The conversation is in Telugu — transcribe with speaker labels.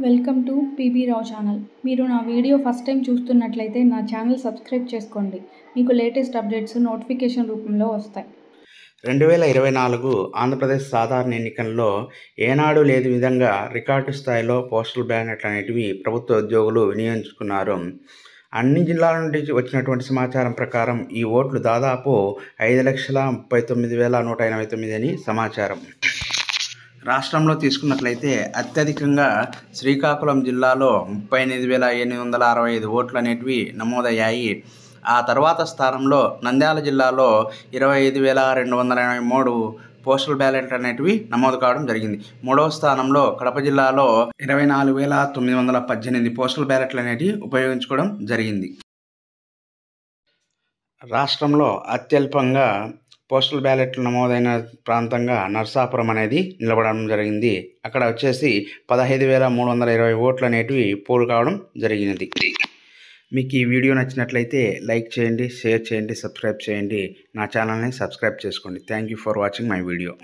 Speaker 1: Welcome to PB Rao channel. మీరు నా వీడియో ఫస్ట్ టైం చూస్తున్నట్లయితే నా ఛానల్ సబ్స్క్రైబ్ చేసుకోండి. మీకు లేటెస్ట్ అప్డేట్స్ నోటిఫికేషన్ రూపంలో వస్తాయి.
Speaker 2: 2024 ఆంధ్రప్రదేశ్ సాధారణ ఎన్నికల్లో ఏనాడు లేని విధంగా రికార్డు స్థాయిలో పోస్టల్ బ్యాలెట్లు అనేటివి ప్రభుత్వ ఉద్యోగులు వినియోగించుకున్నారు. అన్ని జిల్లాల నుండి వచ్చినటువంటి సమాచారం ప్రకారం ఈ ఓట్లు దాదాపు 5,39,189 అని సమాచారం. రాష్ట్రంలో తీసుకున్నట్లయితే అత్యధికంగా శ్రీకాకుళం జిల్లాలో 38,865 ఓట్లు అనేటివి నమోదయ్యాయి. ఆ తర్వాత స్థానంలో నంద్యాల జిల్లాలో 25,283 పోస్టల్ బ్యాలెట్లు అనేటివి నమోదు కావడం జరిగింది. మూడవ స్థానంలో కడప జిల్లాలో 24,918 పోస్టల్ బ్యాలెట్లు అనేటివి ఉపయోగించుకోవడం జరిగింది. రాష్ట్రంలో అత్యల్పంగా పోస్టల్ బ్యాలెట్లు నమోదైన ప్రాంతంగా నర్సాపురం అనేది నిలబడడం జరిగింది. అక్కడ వచ్చేసి 15,320 ఓట్లు అనేటివి పోలు కావడం జరిగినది. మీకు ఈ వీడియో నచ్చినట్లయితే లైక్ చేయండి, షేర్ చేయండి, సబ్స్క్రైబ్ చేయండి. నా ఛానల్ని సబ్స్క్రైబ్ చేసుకోండి. Thank you for watching my video.